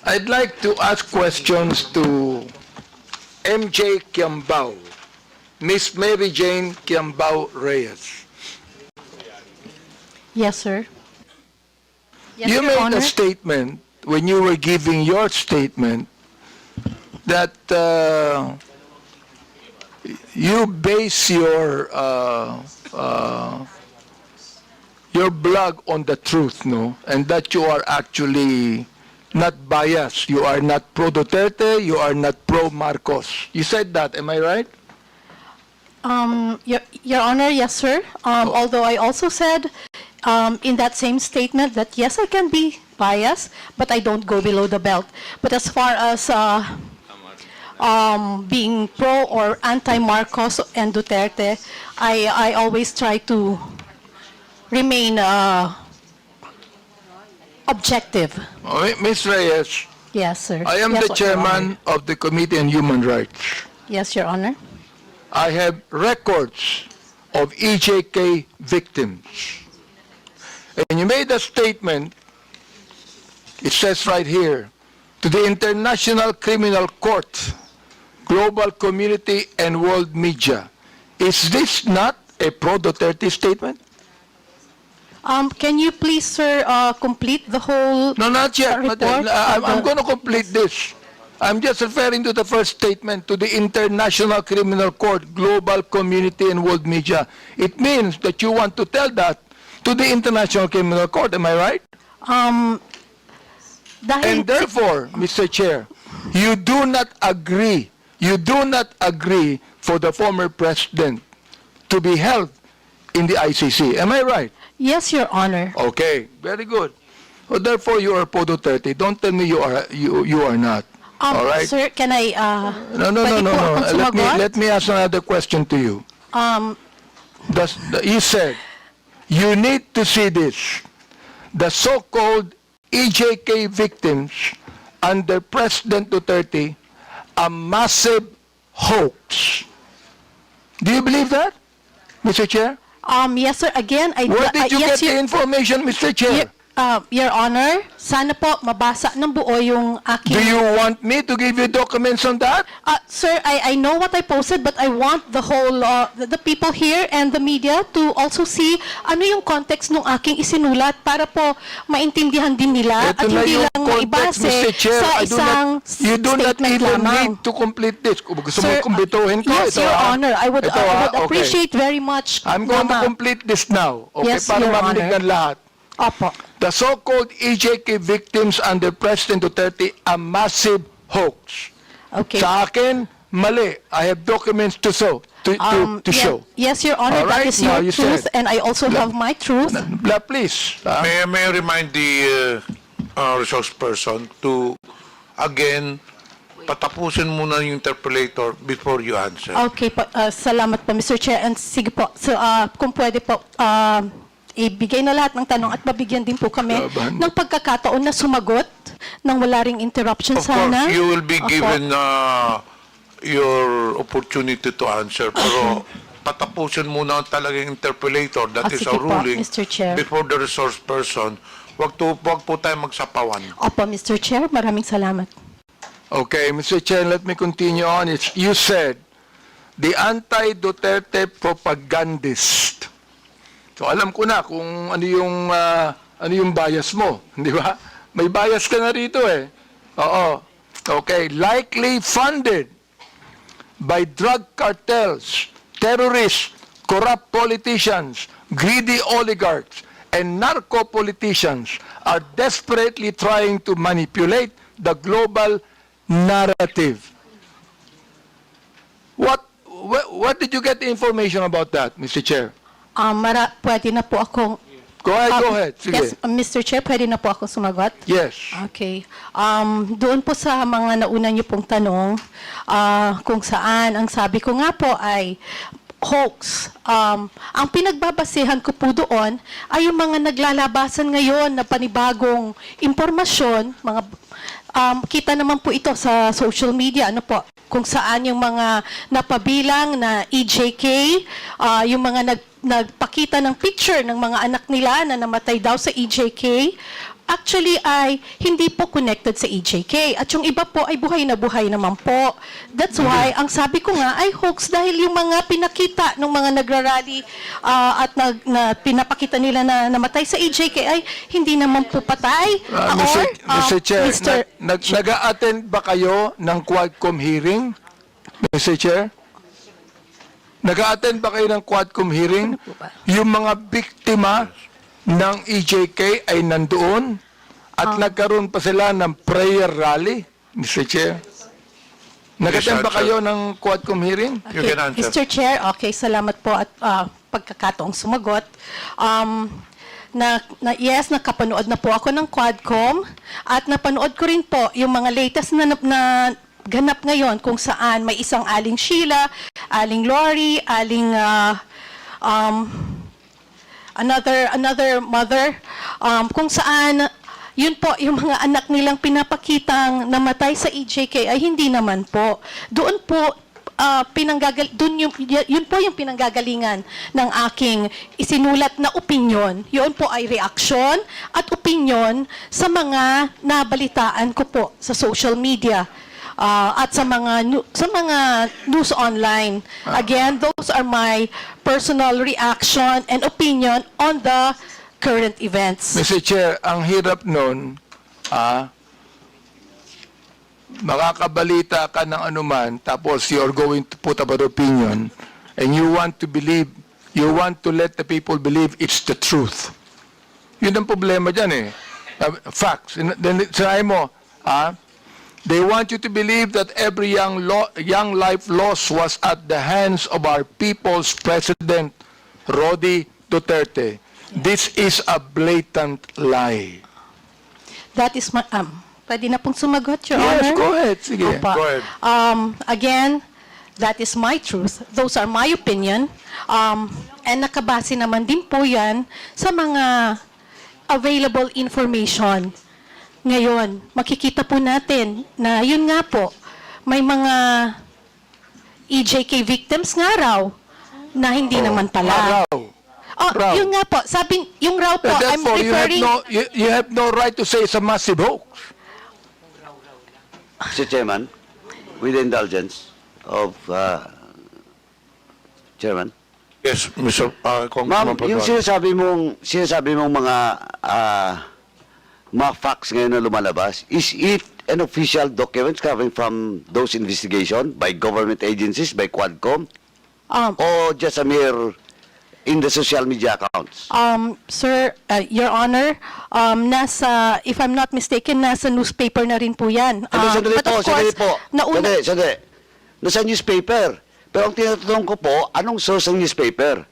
I'd like to ask questions to MJ Kiambao, Miss Mary Jane Kiambao Reyes. Yes, sir. Yes, You Your made Honor. a statement when you were giving your statement that you base your blog on the truth, no? And that you are actually not biased. You are not pro Duterte. You are not pro Marcos. You said that. Am I right? Your Honor, yes, sir. Although I also said in that same statement that yes, I can be biased, but I don't go below the belt. But as far as being pro or anti-Marcos and Duterte, I always try to remain objective. Ms. Reyes, Yes, sir. I am Yes, the Your Honor. chairman of the Committee on Human Rights. Yes, Your Honor. I have records of EJK victims. And you made a statement, it says right here, to the International Criminal Court, global community, and world media. Is this not a pro-Duterte statement? Can you please, sir, complete the whole No, not yet. Not yet. report? I'm going to complete this. I'm just referring to the first statement, to the International Criminal Court, global community, and world media. It means that you want to tell that to the International Criminal Court. Am I right? Dahil And therefore, Mr. Chair, you do not agree for the former president to be held in the ICC. Am I right? yes, Your Honor. Okay, very good. Well, therefore, you are pro Duterte. Don't tell me you are not. All right? Sir, can I No. pwede po akong sumagot? Let me ask another question to you. You said you need to see this. The so-called EJK victims under President Duterte, a massive hoax. Do you believe that, Mr. Chair? Yes, sir. Again, Where did you yes, get the information, Mr. Chair? Your Honor, sana po mabasa ng buo yung aking... Do you want me to give you documents on that? Sir, I know what I posted, but I want the whole, the people here and the media to also see ano yung context ng aking isinulat para po maintindihan din nila Ito at na hindi yung lang context, maibase Mr. Chair. sa isang You do not statement even lamang. need to complete this. Kung gusto mo Sir, kumbituhin ko, yes, ito, Your ah. Honor, I would Ito, ah, okay. appreciate very much. I'm going to Mama. complete this now. Okay, Yes, para Your marinig Honor. ng lahat. Opo. The so-called EJK victims under President Duterte, a massive hoax. Okay. Sa akin, mali. I have documents to show. Yes, Your Honor, All right, that is now your you truth, said. and I also have my truth. Please. May I remind the resource person to, again, patapusin muna yung interpolator before you answer. Okay po, salamat po, Mr. Chair. And sige po, so, kung pwede po, ibigay na lahat ng tanong at mabigyan din po kami Laban. ng pagkakataon na sumagot nang wala ring interruption Of sana. course, you will be Opo. given your opportunity to answer. Pero patapusin muna talagang interpolator. That is Sige a po, ruling Mr. Chair. before the resource person. Wag po tayo magsapawan. Opo, Mr. Chair, maraming salamat. Okay, Mr. Chair, let me continue on. You said, the anti-Duterte propagandist. So alam ko na kung ano yung bias mo, di ba? May bias ka na rito eh. Oo. Okay, likely funded by drug cartels, terrorists, corrupt politicians, greedy oligarchs, and narco-politicians are desperately trying to manipulate the global narrative. What did you get the information about that, Mr. Chair? Pwede na po akong... Go ahead. Sige. Yes, Mr. Chair, pwede na po ako sumagot? Yes. Okay. Doon po sa mga nauna niyo pong tanong, kung saan, ang sabi ko nga po ay hoax. Ang pinagbabasehan ko po doon ay yung mga naglalabasan ngayon na panibagong impormasyon, mga kita naman po ito sa social media, ano po, kung saan yung mga napabilang na EJK, yung mga nagpakita ng picture ng mga anak nila na namatay daw sa EJK, actually ay hindi po connected sa EJK. At yung iba po ay buhay na buhay naman po. That's why, ang sabi ko nga ay hoax dahil yung mga pinakita ng mga nagrarally at pinapakita nila na namatay sa EJK ay hindi naman po patay. Mr. Chair, Mr. nag-a-attend ba kayo ng Quadcom hearing? Mr. Chair? Nag-a-attend ba kayo ng Quadcom hearing? Ano po ba? Yung mga biktima ng EJK ay nandoon at nagkaroon pa sila ng prayer rally, Mr. Chair. Nag-attend ba answer. kayo ng Quadcom hearing? You can answer. Mr. Chair, okay, salamat po at pagkakataong sumagot. Yes, nakapanood na po ako ng Quadcom at napanood ko rin po yung mga latest na ganap ngayon kung saan may isang Aling Sheila, Aling Lori, Aling another mother, kung saan yun po, yung mga anak nilang pinapakitang namatay sa EJK ay hindi naman po. Doon po, yun po yung pinanggagalingan ng aking isinulat na opinyon. Yun po ay reaksyon at opinyon sa mga nabalitaan ko po sa social media. At sa mga news online. Again, those are my personal reaction and opinion on the current events. Mr. Chair, ang hirap nun, makakabalita ka ng anuman, tapos you're going to put up an opinion, and you want to let the people believe it's the truth. Yun ang problema dyan eh. Facts. Then, sinabi mo, they want you to believe that every young life lost was at the hands of our people's president, Rodi Duterte. This is a blatant lie. That is my, pwede na pong sumagot, Your Yes, Honor? go ahead. Sige. Opo. Go ahead. Again, that is my truth. Those are my opinion. And nakabase naman din po yan sa mga available information. Ngayon, makikita po natin na yun nga po, may mga EJK victims nga raw na hindi naman pala. Raw. Oh, raw. yun nga po, sabi, yung raw po, I'm Therefore, referring... you have no right to say it's a massive hoax. Mr. Chairman, with the indulgence of Chairman. Yes, Mr. Ma'am, Congressman yung Paduano. sinasabi mong mga facts ngayon na lumalabas, is it an official document coming from those investigation by government agencies, by Quadcom, or just a mere in the social media accounts? Sir, Your Honor, if I'm not mistaken, nasa newspaper na rin po yan. Sandali But of sandali course, po. nauna, Sandali. Nasa newspaper. Pero ang tinatanong ko po, anong source ng newspaper?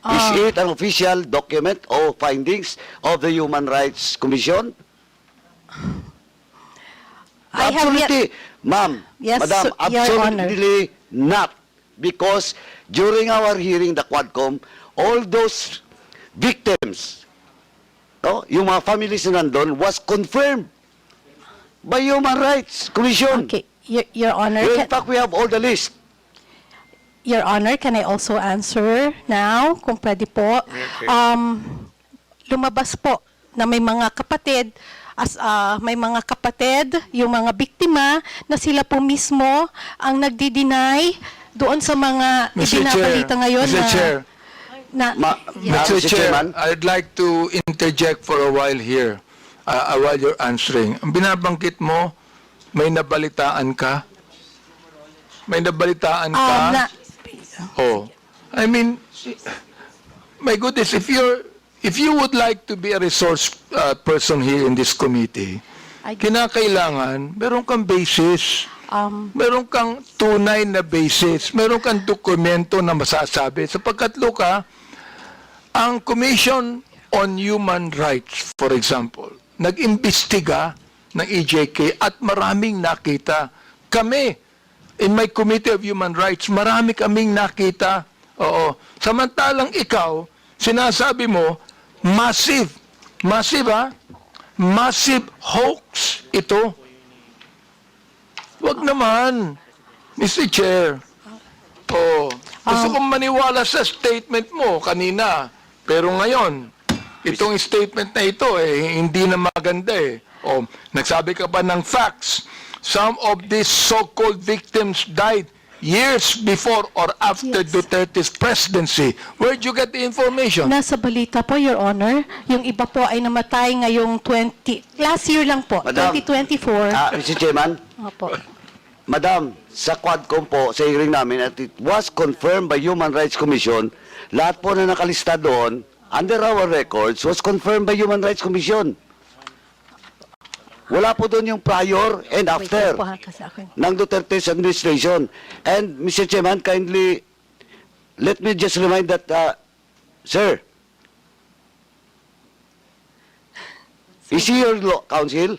Is it an official document or findings of the Human Rights Commission? I have yet, Absolutely, ma'am, Yes, madam, Your Honor. absolutely not. Because during our hearing, the Quadcom, all those victims, yung mga families na nandun, was confirmed by Human Rights Commission. okay, Your Honor, In fact, we have all the list. Your Honor, can I also answer now, kung pwede po? Okay. Lumabas po na may mga kapatid, yung mga biktima, na sila po mismo ang nagdi-deny doon sa mga Mr. ibinabalita ngayon Mr. Chair, Yes. Mr. Mr. Chair, Chairman. I'd like to interject for a while here, while you're answering. Ang binabanggit mo, may nabalitaan ka? May nabalitaan ka? Oh, I mean, my goodness, if you would like to be a resource person here in this committee, kinakailangan meron kang basis, meron kang tunay na basis, meron kang dokumento na masasabi. Sapagkat, Luka, ang Commission on Human Rights, for example, nag-imbestiga ng EJK at maraming nakita. Kami, in my Committee of Human Rights, marami kaming nakita. Oo. Samantalang ikaw, sinasabi mo, massive hoax ito. Wag naman, Mr. Chair. Gusto kong maniwala sa statement mo kanina. Pero ngayon, Itong statement na ito, hindi na maganda eh. O, nagsabi ka pa ng facts. Some of these so-called victims died years before or after Yes. Duterte's presidency. Where'd you get the information? Nasa balita po, Your Honor. Yung iba po ay namatay ngayong last year lang po, Madam. 2024. Mr. Chairman, Opo. Madam, sa Quadcom po, sa hearing namin, at it was confirmed by Human Rights Commission, lahat po na nakalista doon, under our records, was confirmed by Human Rights Commission. Wala po doon yung prior and after Wait lang po ha, kasi ako. ng Duterte's administration. And, Mr. Chairman, kindly, let me just remind that, sir, is he your law counsel?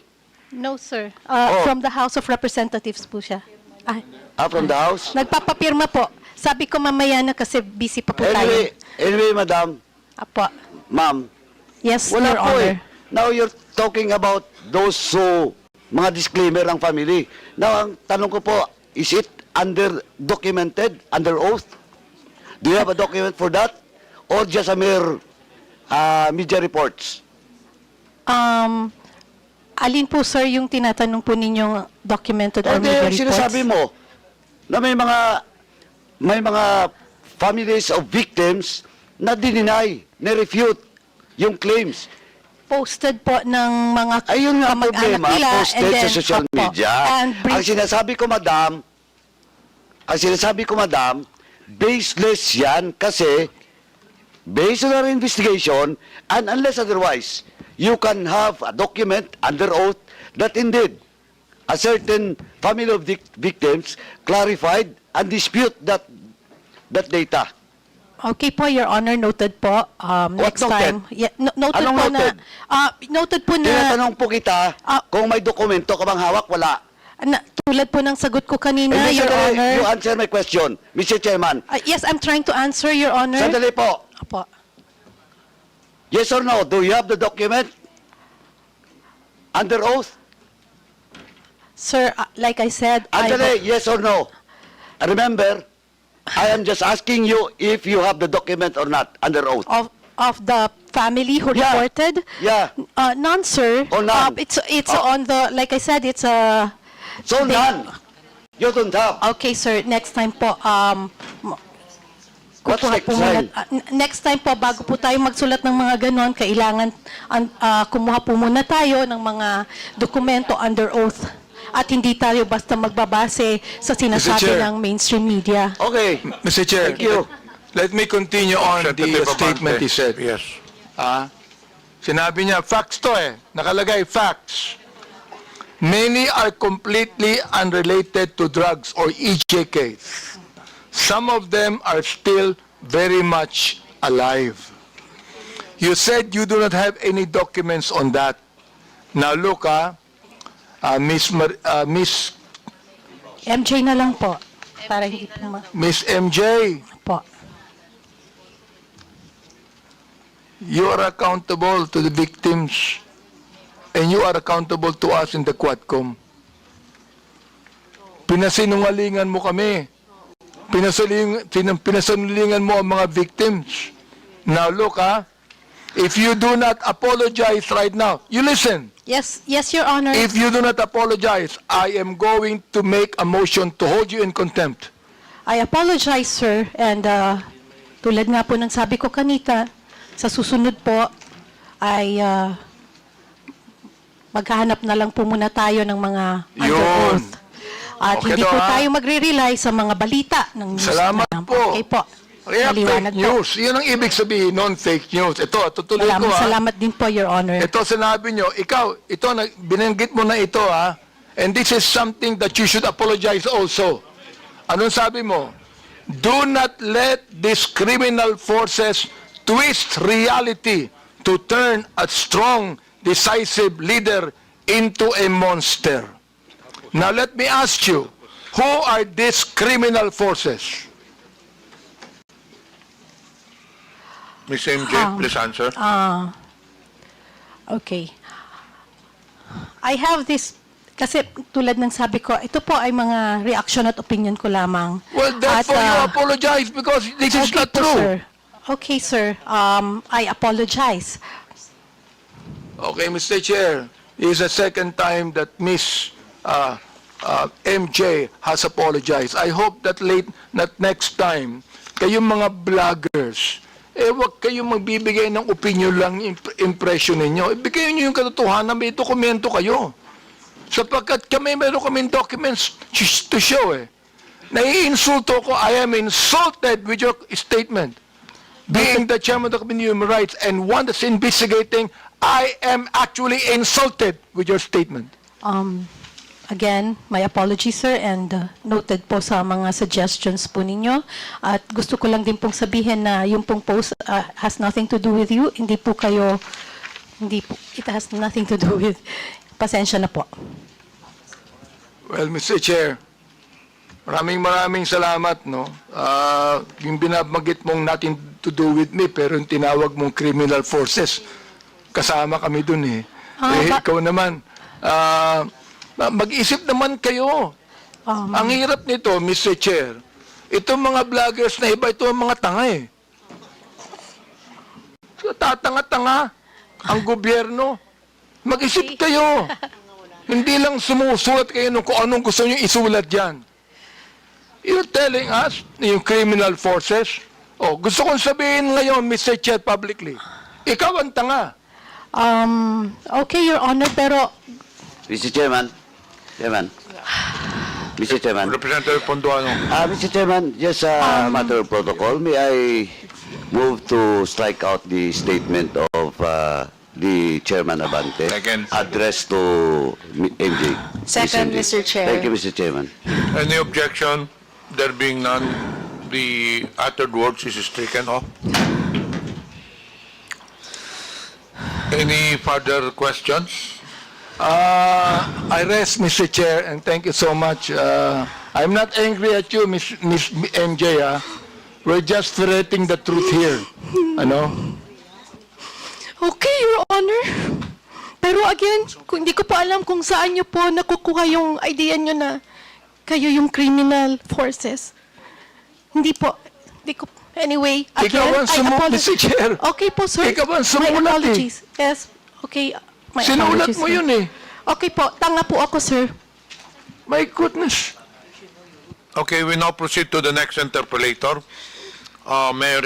No, sir. Oh. From the House of Representatives po siya. Ay, From the House? nagpapapirma po. Sabi ko mamaya na kasi busy pa po tayo. Anyway, madam, Apo. ma'am, Yes, wala Your po Honor. eh. Now you're talking about those mga disclaimer ng family. Now, ang tanong ko po, is it documented, under oath? Do you have a document for that? Or just a mere media reports? Alin po, sir, yung tinatanong po ninyong documented or Hindi, media yung reports? sinasabi mo na may mga families of victims na dininay, na-refute yung claims. Posted po ng mga Ayun nga kamag-anak problema, nila, and posted then, sa social opo, media. and Ang sinasabi ko, madam, baseless yan kasi based on our investigation, and unless otherwise, you can have a document under oath that indeed a certain family of victims clarified and dispute that data. Okay po, Your Honor, noted po. Next noted? time. Yeah, noted Anong po noted? noted po na, Tinatanong po kita Ah. kung may dokumento ka bang hawak, wala. tulad po ng sagot ko kanina, Hindi, Your sandali, Honor. you answer my question, Mr. Chairman. Yes, I'm trying to answer, Your Honor. Sandali po. Apo. Yes or no? Do you have the document? Under oath? Sir, like I said, Andale, yes or no? Remember, I am just asking you if you have the document or not under oath. of the family who Yeah. reported? Yeah. None, sir. Oh, none. It's Oh. on the, like I said, it's a... So none. You don't have. Okay, sir. Next time po, What's kukuha next po muna- time? next time po, bago po tayo magsulat ng mga ganon, kailangan kumuha po muna tayo ng mga dokumento under oath. At hindi tayo basta magbabase sa sinasabi Chair. ng mainstream media. Okay. Mr. Chair, Thank you. let me continue on the Representative statement Abante. he said. Yes. Sinabi niya, facts to nakalagay, facts. Many are completely unrelated to drugs or EJKs. Some of them are still very much alive. You said you do not have any documents on that. Now look, Miss MJ na lang po. Para hindi po Miss MJ, po. you are accountable to the victims and you are accountable to us in the Quadcom. Pinasinungalingan mo kami. Pinasinungalingan mo ang mga victims. Now look, if you do not apologize right now, you listen. Yes, Your Honor. If you do not apologize, I am going to make a motion to hold you in contempt. I apologize, sir. And tulad nga po ng sabi ko kanita, sa susunod po ay maghahanap na lang po muna tayo ng mga under Yun. oath. At Okay hindi daw, po ha? tayo magre-rely sa mga balita ng news. Salamat na- po. Okay po. Kaya Maliwanag fake news. Yun ang ibig sabihin non fake news. Ito, tutuloy ko Salamat din po, Your Honor. Ito sinabi nyo, ikaw, binanggit mo na ito and this is something that you should apologize also. Anong sabi mo? Do not let these criminal forces twist reality to turn a strong, decisive leader into a monster. Now let me ask you, who are these criminal forces? Ms. MJ, please answer. Okay. I have this, kasi tulad ng sabi ko, ito po ay mga reaction at opinion ko lamang. Well, therefore you apologize because this is Okay not po, true. sir. Okay, sir. I apologize. Okay, Mr. Chair, it's the second time that Miss MJ has apologized. I hope that next time, kayong mga vloggers, wag kayong magbibigay ng opinion lang, impression ninyo. Ibigay nyo yung katotohanan, may dokumento kayo. Sapagkat meron kaming documents to show Naiinsulto ko, I am insulted with your statement. Being the chairman of the Committee on Human Rights and one that's investigating, I am actually insulted with your statement. Again, my apologies, sir, and noted po sa mga suggestions po ninyo. At gusto ko lang din pong sabihin na yung pong post has nothing to do with you. Hindi po, it has nothing to do with, pasensya na po. Well, Mr. Chair, maraming salamat, no? Yung binabagit mong nothing to do with me, pero yung tinawag mong criminal forces, kasama kami dun ikaw naman, mag-isip naman kayo. Ang hirap nito, Mr. Chair, itong mga vloggers na iba, ito ang mga tanga Tatanga-tanga ang gobyerno. Mag-isip kayo. Hindi lang sumusulat kayo kung anong gusto nyo isulat dyan. You're telling us, yung criminal forces, gusto kong sabihin ngayon, Mr. Chair, publicly, ikaw ang tanga. Okay, Your Honor, pero Mr. Chairman. Mr. Chairman. Representative Ponduano. Mr. Chairman, just a matter of protocol. May I move to strike out the statement of the Chairman Abante Second. addressed to MJ? Second, Miss MJ. Mr. Chair. Thank you, Mr. Chairman. Any objection? There being none, the uttered words is stricken off. Any further questions? I rest, Mr. Chair, and thank you so much. I'm not angry at you, Miss MJ. We're just ferreting the truth here. Ano? okay, Your Honor. Pero again, hindi ko po alam kung saan niyo po nakukuha yung idea niyo na kayo yung criminal forces. Hindi po. Anyway, again, Ikaw ang apologize. Mr. Chair. Okay po, sir. Ikaw ang My sumulat apologies. Yes. Okay. My Sinulat apologies, mo sir. yun Okay po. Tanga po ako, sir. My goodness. Okay, we now proceed to the next interpolator. Mayor